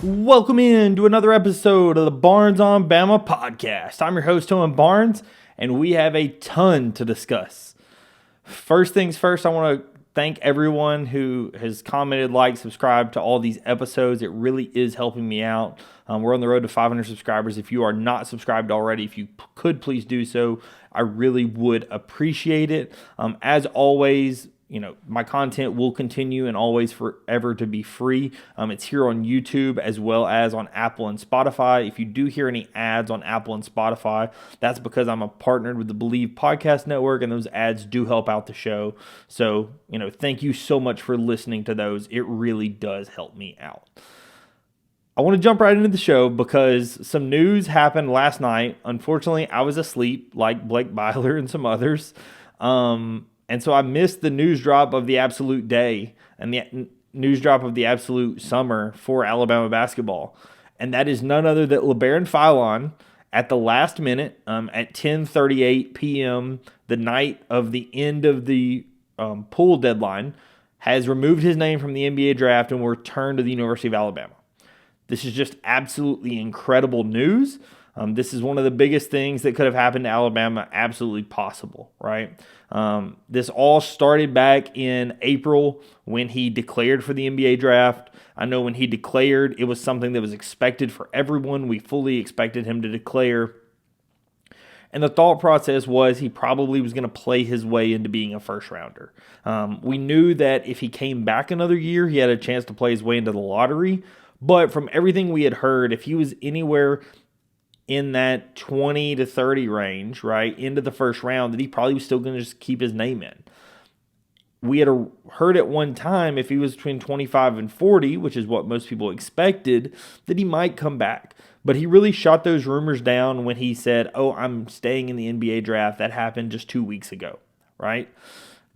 Welcome in to another episode of the Barnes on Bama podcast. I'm your host, Owen Barnes, and we have a ton to discuss. First things first, I want to thank everyone who has commented, liked, subscribed to all these episodes. It really is helping me out. We're on the road to 500 subscribers. If you are not subscribed already, if you could please do so, I really would appreciate it. As always, my content will continue and always forever to be free. It's here on YouTube as well as on Apple and Spotify. If you do hear any ads on Apple and Spotify, that's because I'm partnered with the Believe Podcast Network, and those ads do help out the show. So, thank you so much for listening to those. It really does help me out. I want to jump right into the show because some news happened last night. Unfortunately, I was asleep like Blake Byler and some others. And so I missed the news drop of the absolute day and the news drop of the absolute summer for Alabama basketball. And that is none other than Labaron Philon at the last minute at 10:38 p.m., the night of the end of the pool deadline, has removed his name from the NBA draft and will return to the University of Alabama. This is just absolutely incredible news. This is one of the biggest things that could have happened to Alabama, absolutely possible, right? This all started back in April when he declared for the NBA draft. I know when he declared, it was something that was expected for everyone. We fully expected him to declare. And the thought process was he probably was going to play his way into being a first rounder. We knew that if he came back another year, he had a chance to play his way into the lottery. But from everything we had heard, if he was anywhere in that 20 to 30 range, right, into the first round, that he probably was still going to just keep his name in. We had heard at one time if he was between 25 and 40, which is what most people expected, that he might come back. But he really shot those rumors down when he said, I'm staying in the NBA draft. That happened just 2 weeks ago, right?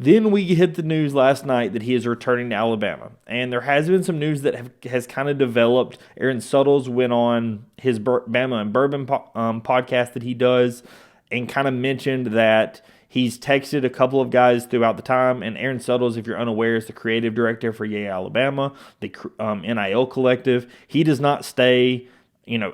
Then we hit the news last night that he is returning to Alabama. And there has been some news that has kind of developed. Aaron Suttles went on his Bama and Bourbon podcast that he does and kind of mentioned that he's texted a couple of guys throughout the time. And Aaron Suttles, if you're unaware, is the creative director for Yay Alabama, the NIL collective. He does not stay.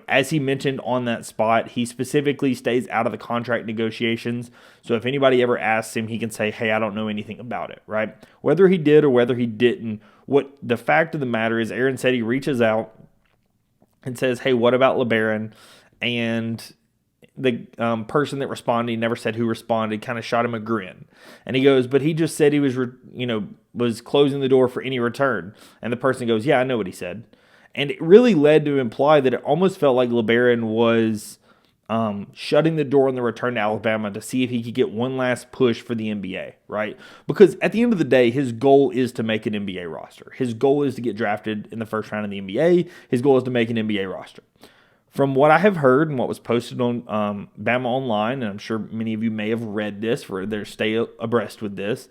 As he mentioned on that spot, he specifically stays out of the contract negotiations. So if anybody ever asks him, he can say, hey, I don't know anything about it, right? Whether he did or whether he didn't, what the fact of the matter is, Aaron said he reaches out and says, hey, what about Labaron? And the person that responded, he never said who responded, kind of shot him a grin. And he goes, but he just said he was, was closing the door for any return. And the person goes, yeah, I know what he said. And it really led to imply that it almost felt like Labaron was shutting the door on the return to Alabama to see if he could get one last push for the NBA, right? Because at the end of the day, his goal is to make an NBA roster. His goal is to get drafted in the first round of the NBA. His goal is to make an NBA roster. From what I have heard and what was posted on Bama Online, and I'm sure many of you may have read this for their stay abreast with this,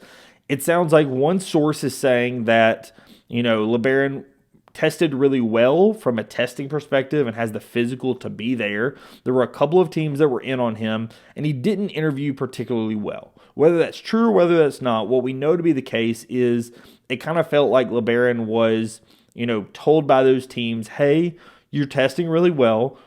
it sounds like one source is saying that, Labaron tested really well from a testing perspective and has the physical to be there. There were a couple of teams that were in on him, and he didn't interview particularly well. Whether that's true or whether that's not, what we know to be the case is it kind of felt like Labaron was, told by those teams, hey, you're testing really well.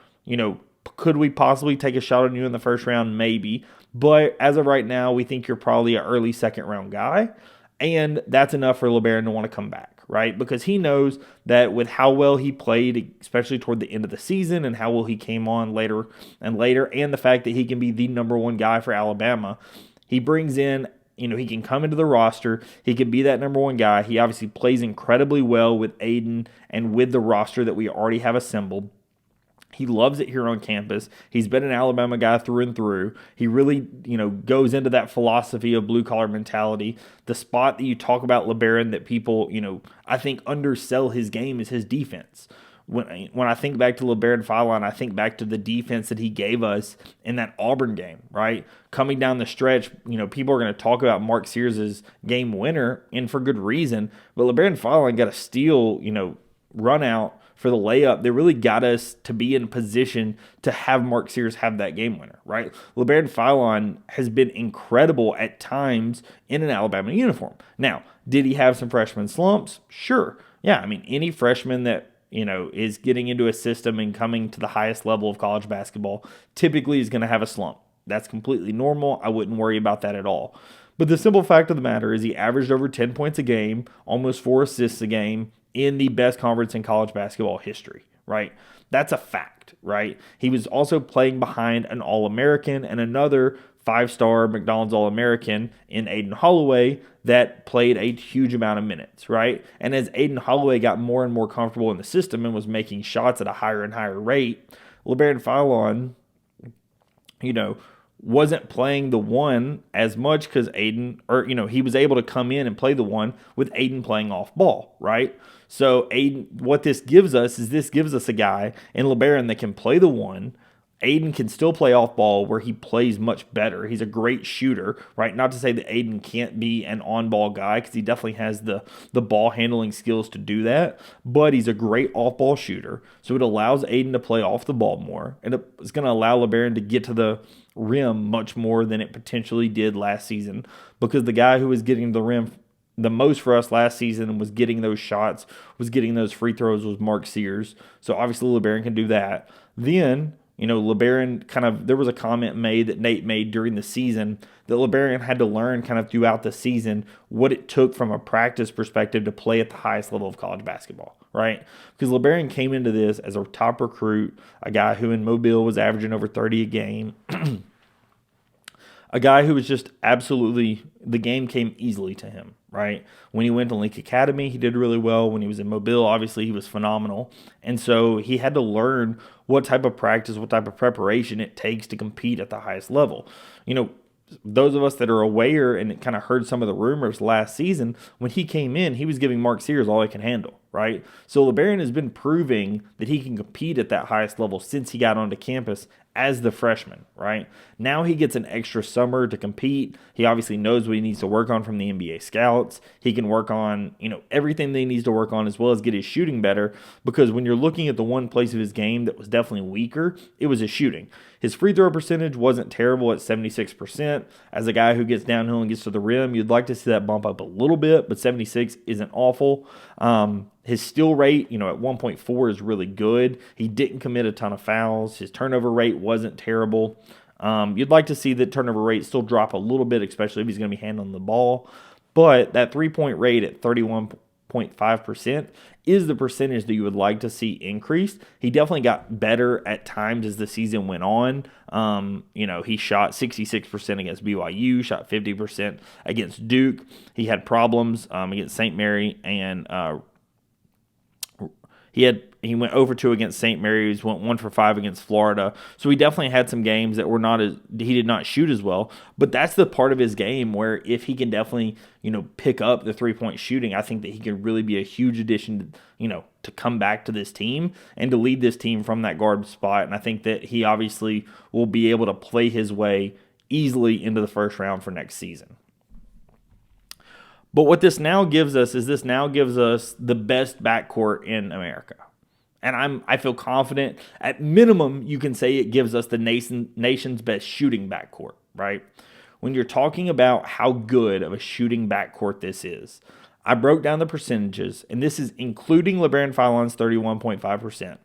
Could we possibly take a shot on you in the first round? Maybe. But as of right now, we think you're probably an early second round guy. And that's enough for Labaron to want to come back, right? Because he knows that with how well he played, especially toward the end of the season, and how well he came on later, and the fact that he can be the number one guy for Alabama, he brings in, he can come into the roster. He can be that number one guy. He obviously plays incredibly well with Aiden and with the roster that we already have assembled. He loves it here on campus. He's been an Alabama guy through and through. He really, goes into that philosophy of blue-collar mentality. The spot that you talk about Labaron that people, I think undersell his game is his defense. When I think back to Labaron Philon, I think back to the defense that he gave us in that Auburn game, right? Coming down the stretch, people are going to talk about Mark Sears' game winner, and for good reason. But Labaron Philon got a steal, run out for the layup that really got us to be in position to have Mark Sears have that game winner, right? Labaron Philon has been incredible at times in an Alabama uniform. Now, did he have some freshman slumps? Sure. Yeah, any freshman that is getting into a system and coming to the highest level of college basketball typically is going to have a slump. That's completely normal. I wouldn't worry about that at all. But the simple fact of the matter is he averaged over 10 points a game, almost 4 assists a game in the best conference in college basketball history, right? That's a fact, right? He was also playing behind an All-American and another 5-star McDonald's All-American in Aden Holloway that played a huge amount of minutes, right? And as Aden Holloway got more and more comfortable in the system and was making shots at a higher and higher rate, Labaron Philon, wasn't playing the one as much because Aden, he was able to come in and play the one with Aden playing off ball, right? So Aden, what this gives us a guy in Labaron that can play the one. Aden can still play off ball where he plays much better. He's a great shooter, right? Not to say that Aden can't be an on-ball guy because he definitely has the ball handling skills to do that, but he's a great off-ball shooter. So it allows Aden to play off the ball more, and it's going to allow Labaron to get to the rim much more than it potentially did last season because the guy who was getting the rim the most for us last season and was getting those shots, was getting those free throws was Mark Sears. So obviously Labaron can do that. Then Labaron there was a comment made that Nate made during the season that Labaron had to learn kind of throughout the season what it took from a practice perspective to play at the highest level of college basketball, right? Because Labaron came into this as a top recruit, a guy who in Mobile was averaging over 30 a game, a guy who was just absolutely, the game came easily to him, right? When he went to Link Academy, he did really well. When he was in Mobile, obviously he was phenomenal. And so he had to learn what type of practice, what type of preparation it takes to compete at the highest level. Those of us that are aware and kind of heard some of the rumors last season, when he came in, he was giving Mark Sears all he can handle, right? So Labaron has been proving that he can compete at that highest level since he got onto campus as the freshman, right? Now he gets an extra summer to compete. He obviously knows what he needs to work on from the NBA scouts. He can work on, everything that he needs to work on as well as get his shooting better, because when you're looking at the one place of his game that was definitely weaker, it was his shooting. His free throw percentage wasn't terrible at 76%. As a guy who gets downhill and gets to the rim, you'd like to see that bump up a little bit, but 76 isn't awful. His steal rate, at 1.4 is really good. He didn't commit a ton of fouls. His turnover rate wasn't terrible. You'd like to see the turnover rate still drop a little bit, especially if he's going to be handling the ball. But that 3-point rate at 31.5% is the percentage that you would like to see increased. He definitely got better at times as the season went on. He shot 66% against BYU, shot 50% against Duke. He had problems against St. Mary, and he went over 2 against St. Mary's, went 1 for 5 against Florida. So he definitely had some games that were he did not shoot as well. But that's the part of his game where if he can definitely, pick up the 3-point shooting, I think that he can really be a huge addition to come back to this team and to lead this team from that guard spot. And I think that he obviously will be able to play his way easily into the first round for next season. But what this now gives us is the best backcourt in America. And I feel confident. At minimum, you can say it gives us the nation's best shooting backcourt, right? When you're talking about how good of a shooting backcourt this is, I broke down the percentages, and this is including Labaron Philon's 31.5%.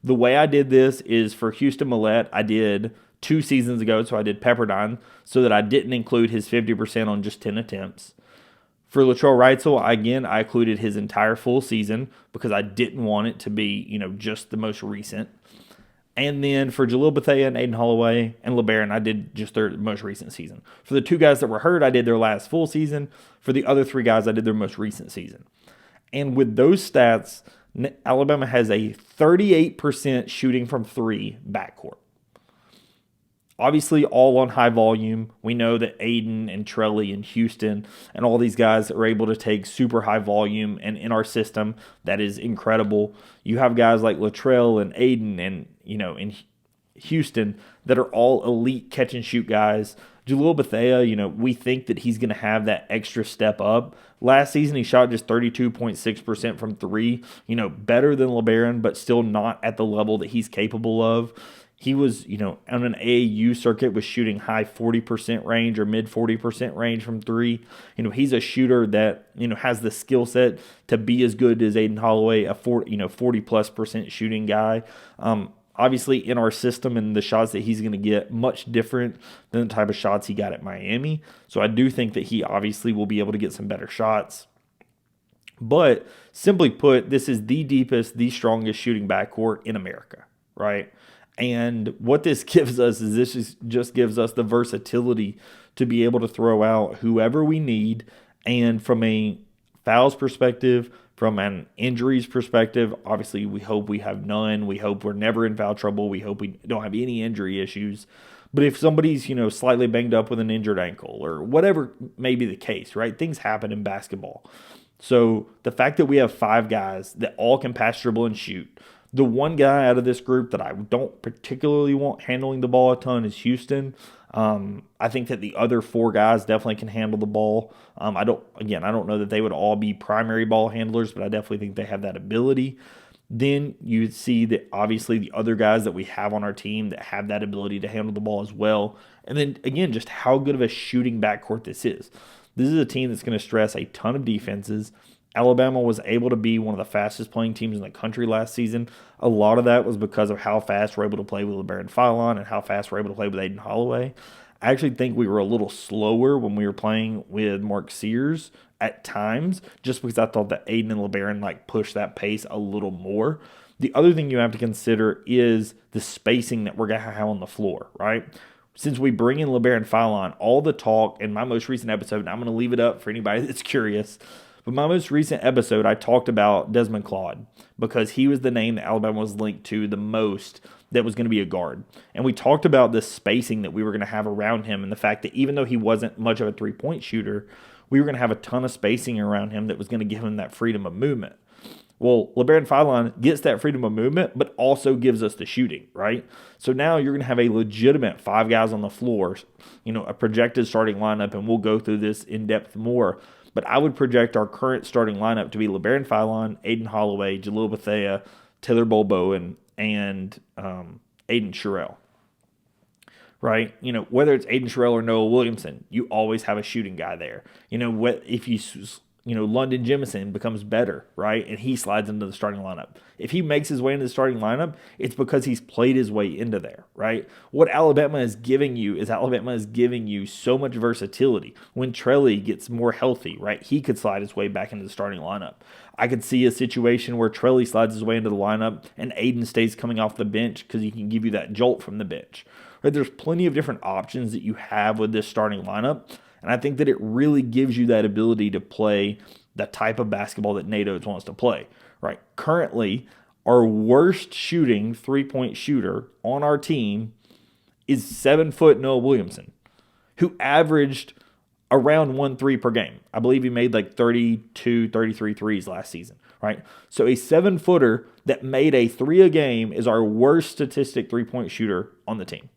The way I did this is for Houston Millette, I did 2 seasons ago, so I did Pepperdine, so that I didn't include his 50% on just 10 attempts. For Latrell Wrightsell, again, I included his entire full season because I didn't want it to be, just the most recent. And then for Jalil Bethea and Aden Holloway and Labaron, I did just their most recent season. For the 2 guys that were hurt, I did their last full season. For the other 3 guys, I did their most recent season. And with those stats, Alabama has a 38% shooting from 3 backcourt. Obviously, all on high volume. We know that Aden and Trelly and Houston and all these guys are able to take super high volume, and in our system, that is incredible. You have guys like Latrell and Aden and, in Houston that are all elite catch and shoot guys. Jalil Bethea, we think that he's going to have that extra step up. Last season, he shot just 32.6% from 3, better than Labaron, but still not at the level that he's capable of. He was, on an AAU circuit was shooting high 40% range or mid 40% range from three. He's a shooter that, has the skill set to be as good as Aiden Holloway, a 40+% shooting guy. Obviously, in our system and the shots that he's going to get, much different than the type of shots he got at Miami. So I do think that he obviously will be able to get some better shots. But simply put, this is the deepest, the strongest shooting backcourt in America, right? And what this gives us is just gives us the versatility to be able to throw out whoever we need. And from a fouls perspective, from an injuries perspective, obviously we hope we have none. We hope we're never in foul trouble. We hope we don't have any injury issues. But if somebody's, slightly banged up with an injured ankle or whatever may be the case, right? Things happen in basketball. So the fact that we have 5 guys that all can pass, dribble, and shoot. The one guy out of this group that I don't particularly want handling the ball a ton is Houston. I think that the other 4 guys definitely can handle the ball. I don't know that they would all be primary ball handlers, but I definitely think they have that ability. Then you see that obviously the other guys that we have on our team that have that ability to handle the ball as well. And then again, just how good of a shooting backcourt this is. This is a team that's going to stress a ton of defenses. Alabama was able to be one of the fastest playing teams in the country last season. A lot of that was because of how fast we're able to play with Labaron Philon and how fast we're able to play with Aiden Holloway. I actually think we were a little slower when we were playing with Mark Sears at times, just because I thought that Aiden and Labaron pushed that pace a little more. The other thing you have to consider is the spacing that we're going to have on the floor, right? Since we bring in Labaron Philon, all the talk in my most recent episode, and I'm going to leave it up for anybody that's curious, but my most recent episode, I talked about Desmond Claude because he was the name that Alabama was linked to the most that was going to be a guard. And we talked about the spacing that we were going to have around him and the fact that even though he wasn't much of a three-point shooter, we were going to have a ton of spacing around him that was going to give him that freedom of movement. Well, Labaron Philon gets that freedom of movement, but also gives us the shooting, right? So now you're going to have a legitimate 5 guys on the floor, a projected starting lineup, and we'll go through this in depth more. But I would project our current starting lineup to be Labaron Philon, Aiden Holloway, Jalil Bethea, Taylor Bolbowen, and Aiden Sherrill. Right? Whether it's Aiden Sherrill or Noah Williamson, you always have a shooting guy there. If London Jemison becomes better, right? And he slides into the starting lineup. If he makes his way into the starting lineup, it's because he's played his way into there, right? What Alabama is giving you so much versatility. When Trelly gets more healthy, right? He could slide his way back into the starting lineup. I could see a situation where Trelly slides his way into the lineup and Aiden stays coming off the bench because he can give you that jolt from the bench. Right? There's plenty of different options that you have with this starting lineup. And I think that it really gives you that ability to play the type of basketball that Nate Oates wants to play, right? Currently, our worst shooting three-point shooter on our team is 7-foot Noah Williamson, who averaged around 1 3 per game. I believe he made 32, 33 threes last season, right? So a 7-footer that made a 3 a game is our worst statistic three-point shooter on the team.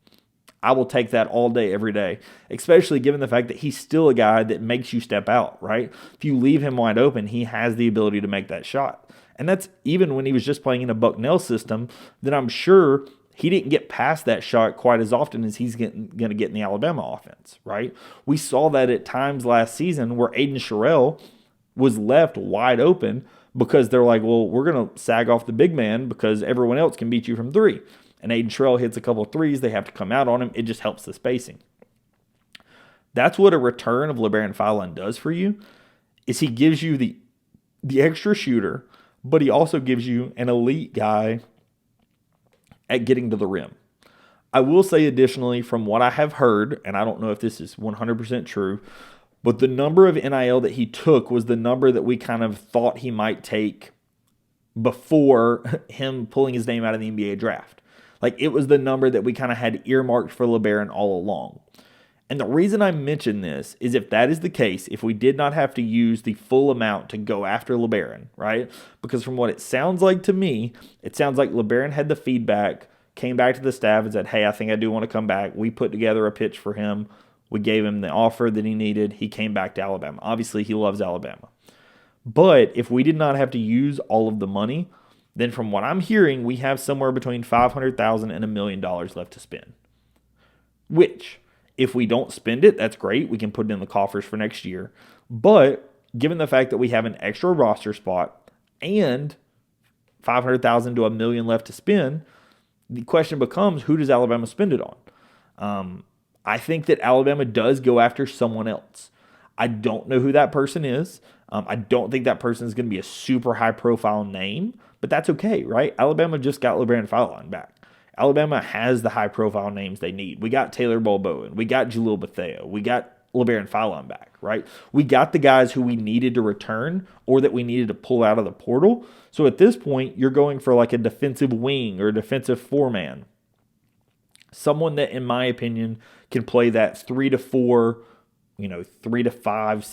I will take that all day, every day, especially given the fact that he's still a guy that makes you step out, right? If you leave him wide open, he has the ability to make that shot. And that's even when he was just playing in a Bucknell system, then I'm sure he didn't get past that shot quite as often as he's going to get in the Alabama offense, right? We saw that at times last season where Aiden Sherrill was left wide open because they're like, well, we're going to sag off the big man because everyone else can beat you from 3. And Aiden Sherrill hits a couple of threes, they have to come out on him. It just helps the spacing. That's what a return of Labaron Philon does for you, is he gives you the extra shooter, but he also gives you an elite guy at getting to the rim. I will say additionally, from what I have heard, and I don't know if this is 100% true, but the number of NIL that he took was the number that we kind of thought he might take before him pulling his name out of the NBA draft. It was the number that we kind of had earmarked for Labaron all along. And the reason I mention this is if that is the case, if we did not have to use the full amount to go after Labaron, right? Because from what it sounds like to me, it sounds like Labaron had the feedback, came back to the staff and said, hey, I think I do want to come back. We put together a pitch for him. We gave him the offer that he needed. He came back to Alabama. Obviously, he loves Alabama. But if we did not have to use all of the money, then from what I'm hearing, we have somewhere between $500,000 and $1 million left to spend. Which, if we don't spend it, that's great. We can put it in the coffers for next year. But given the fact that we have an extra roster spot and $500,000 to $1 million left to spend, the question becomes, who does Alabama spend it on? I think that Alabama does go after someone else. I don't know who that person is. I don't think that person is going to be a super high-profile name, but that's okay, right? Alabama just got Labaron Philon back. Alabama has the high-profile names they need. We got Taylor Balboa. We got Jalil Bethea. We got Labaron Philon back, right? We got the guys who we needed to return or that we needed to pull out of the portal. So at this point, you're going for like a defensive wing or a defensive four-man. Someone that, in my opinion, can play that 3 to 4, 3 to 5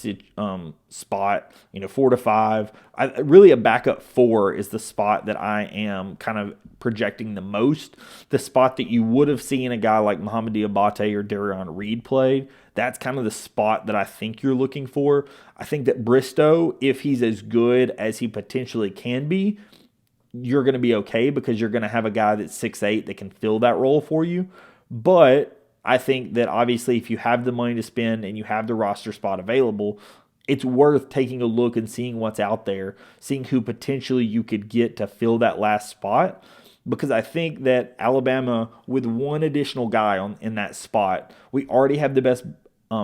spot, 4 to 5. Really, a backup 4 is the spot that I am kind of projecting the most. The spot that you would have seen a guy like Mohamed Diabate or Darion Reed play. That's kind of the spot that I think you're looking for. I think that Bristow, if he's as good as he potentially can be, you're going to be okay because you're going to have a guy that's 6'8" that can fill that role for you. But I think that obviously if you have the money to spend and you have the roster spot available, it's worth taking a look and seeing what's out there, seeing who potentially you could get to fill that last spot. Because I think that Alabama, with one additional guy in that spot, we already have the best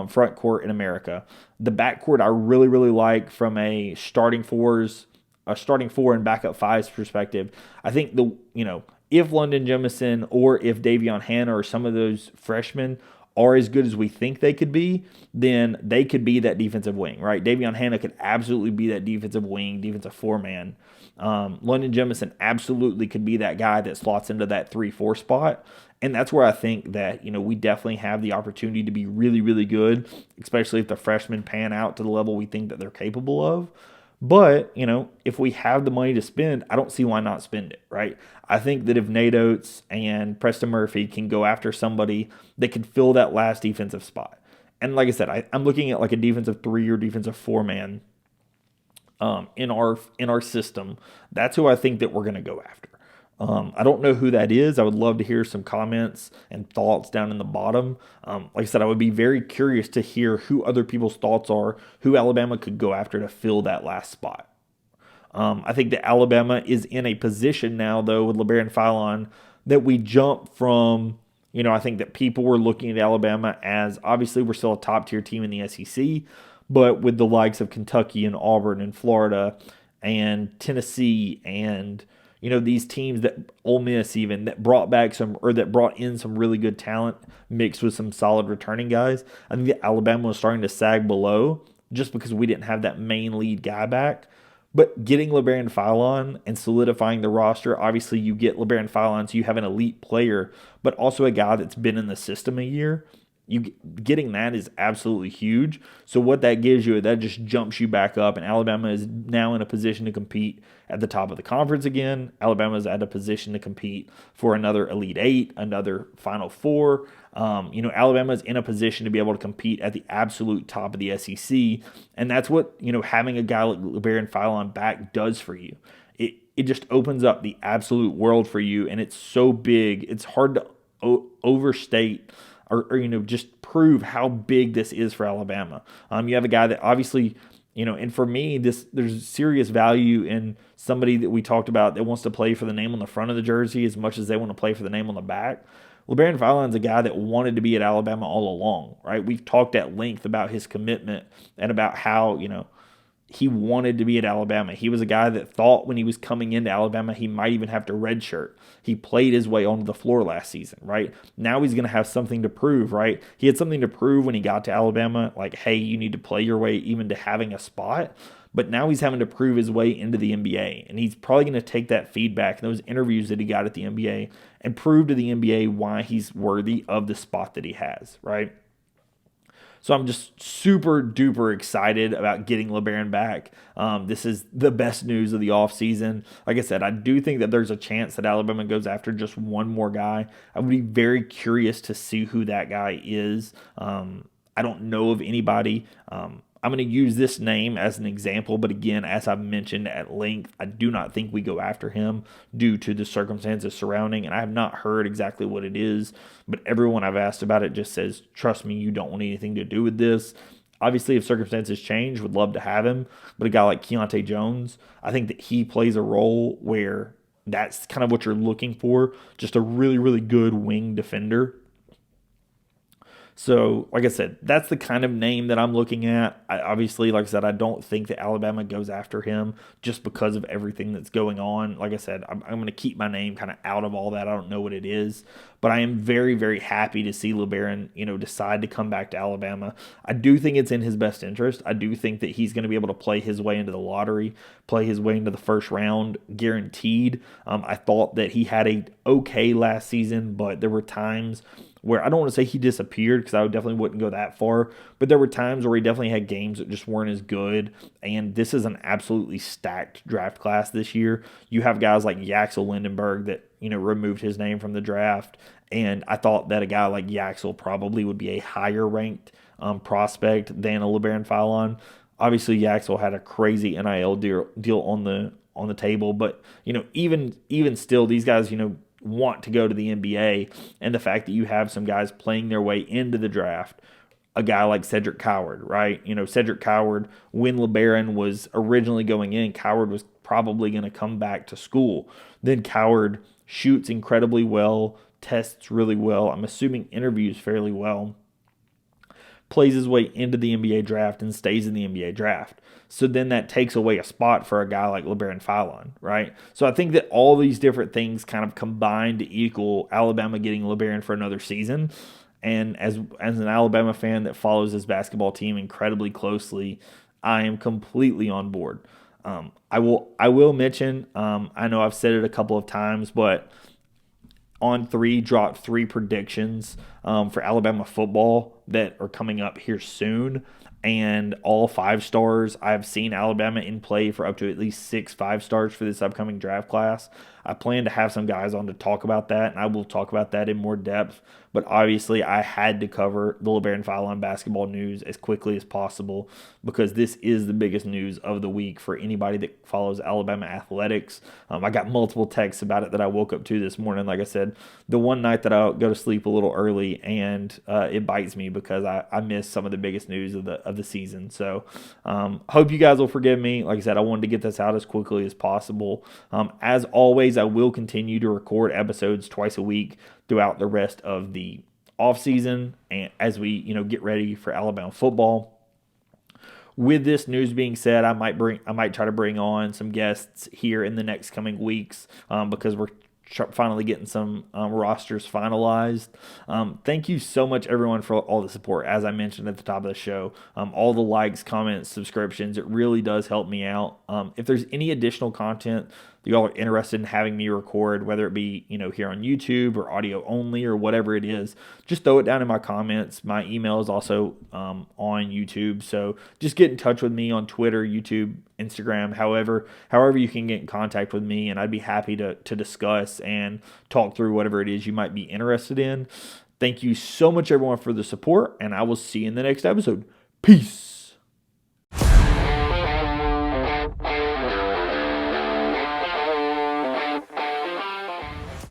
front court in America. The backcourt I really, really like from a starting four and backup fives perspective. I think if London Jemison or if Davion Hannah or some of those freshmen are as good as we think they could be, then they could be that defensive wing, right? Davion Hannah could absolutely be that defensive wing, defensive four-man. London Jemison absolutely could be that guy that slots into that 3-4 spot. And that's where I think that, we definitely have the opportunity to be really, really good, especially if the freshmen pan out to the level we think that they're capable of. But, if we have the money to spend, I don't see why not spend it, right? I think that if Nate Oates and Preston Murphy can go after somebody that can fill that last defensive spot. And like I said, I'm looking at like a defensive 3 or defensive 4-man in our system. That's who I think that we're going to go after. I don't know who that is. I would love to hear some comments and thoughts down in the bottom. Like I said, I would be very curious to hear who other people's thoughts are, who Alabama could go after to fill that last spot. I think that Alabama is in a position now, though, with Labaron Philon, that we jump from, I think that people were looking at Alabama as, obviously we're still a top-tier team in the SEC, but with the likes of Kentucky and Auburn and Florida and Tennessee and these teams that Ole Miss even that brought in some really good talent mixed with some solid returning guys. I think that Alabama was starting to sag below just because we didn't have that main lead guy back. But getting Labaron Philon and solidifying the roster, obviously you get Labaron Philon, so you have an elite player, but also a guy that's been in the system a year. Getting that is absolutely huge. So what that gives you, that just jumps you back up, and Alabama is now in a position to compete at the top of the conference again. Alabama is at a position to compete for another Elite Eight, another Final Four. Alabama is in a position to be able to compete at the absolute top of the SEC, and that's what having a guy like Labaron Philon back does for you. It just opens up the absolute world for you, and it's so big. It's hard to overstate or just prove how big this is for Alabama. You have a guy that obviously, and for me, there's serious value in somebody that we talked about that wants to play for the name on the front of the jersey as much as they want to play for the name on the back. Labaron Philon's a guy that wanted to be at Alabama all along, right? We've talked at length about his commitment and about how, he wanted to be at Alabama. He was a guy that thought when he was coming into Alabama, he might even have to redshirt. He played his way onto the floor last season, right? Now he's going to have something to prove, right? He had something to prove when he got to Alabama, like, hey, you need to play your way even to having a spot. But now he's having to prove his way into the NBA. And he's probably going to take that feedback and those interviews that he got at the NBA and prove to the NBA why he's worthy of the spot that he has, right? So I'm just super duper excited about getting Labaron back. This is the best news of the offseason. Like I said, I do think that there's a chance that Alabama goes after just one more guy. I would be very curious to see who that guy is. I don't know of anybody. I'm going to use this name as an example, but again, as I've mentioned at length, I do not think we go after him due to the circumstances surrounding, and I have not heard exactly what it is, but everyone I've asked about it just says, trust me, you don't want anything to do with this. Obviously, if circumstances change, would love to have him, but a guy like Keontae Jones, I think that he plays a role where that's kind of what you're looking for, just a really, really good wing defender. So, like I said, that's the kind of name that I'm looking at. Obviously, like I said, I don't think that Alabama goes after him just because of everything that's going on. Like I said, I'm going to keep my name kind of out of all that. I don't know what it is, but I am very, very happy to see Labaron, decide to come back to Alabama. I do think it's in his best interest. I do think that he's going to be able to play his way into the lottery, play his way into the first round, guaranteed. I thought that he had a okay last season, but there were times where I don't want to say he disappeared because I definitely wouldn't go that far, but there were times where he definitely had games that just weren't as good, and this is an absolutely stacked draft class this year. You have guys like Yaxel Lindenberg that, removed his name from the draft, and I thought that a guy like Yaxel probably would be a higher ranked prospect than a Labaron Philon. Obviously, Yaxel had a crazy NIL deal on the table, but, even still, these guys, want to go to the NBA, and the fact that you have some guys playing their way into the draft, a guy like Cedric Coward, right? Cedric Coward, when Labaron was originally going in, Coward was probably going to come back to school. Then Coward shoots incredibly well, tests really well, I'm assuming interviews fairly well, plays his way into the NBA draft and stays in the NBA draft. So then that takes away a spot for a guy like Labaron Philon, right? So I think that all these different things kind of combine to equal Alabama getting Labaron for another season. And as an Alabama fan that follows this basketball team incredibly closely, I am completely on board. I will mention, I know I've said it a couple of times, but On3 dropped 3 predictions for Alabama football that are coming up here soon, and all 5 stars. I've seen Alabama in play for up to at least 6 5-stars for this upcoming draft class. I plan to have some guys on to talk about that, and I will talk about that in more depth. But obviously, I had to cover the Labaron Philon basketball news as quickly as possible because this is the biggest news of the week for anybody that follows Alabama athletics. I got multiple texts about it that I woke up to this morning. Like I said, the one night that I go to sleep a little early, and it bites me because I missed some of the biggest news of the season. So hope you guys will forgive me. Like I said, I wanted to get this out as quickly as possible. As always, I will continue to record episodes twice a week throughout the rest of the offseason and as we get ready for Alabama football. With this news being said, I might try to bring on some guests here in the next coming weeks because we're finally getting some rosters finalized. Thank you so much, everyone, for all the support. As I mentioned at the top of the show, all the likes, comments, subscriptions, it really does help me out. If there's any additional content that y'all are interested in having me record, whether it be here on YouTube or audio only or whatever it is, just throw it down in my comments. My email is also on YouTube, so just get in touch with me on Twitter, YouTube, Instagram, however you can get in contact with me, and I'd be happy to discuss and talk through whatever it is you might be interested in. Thank you so much, everyone, for the support, and I will see you in the next episode. Peace.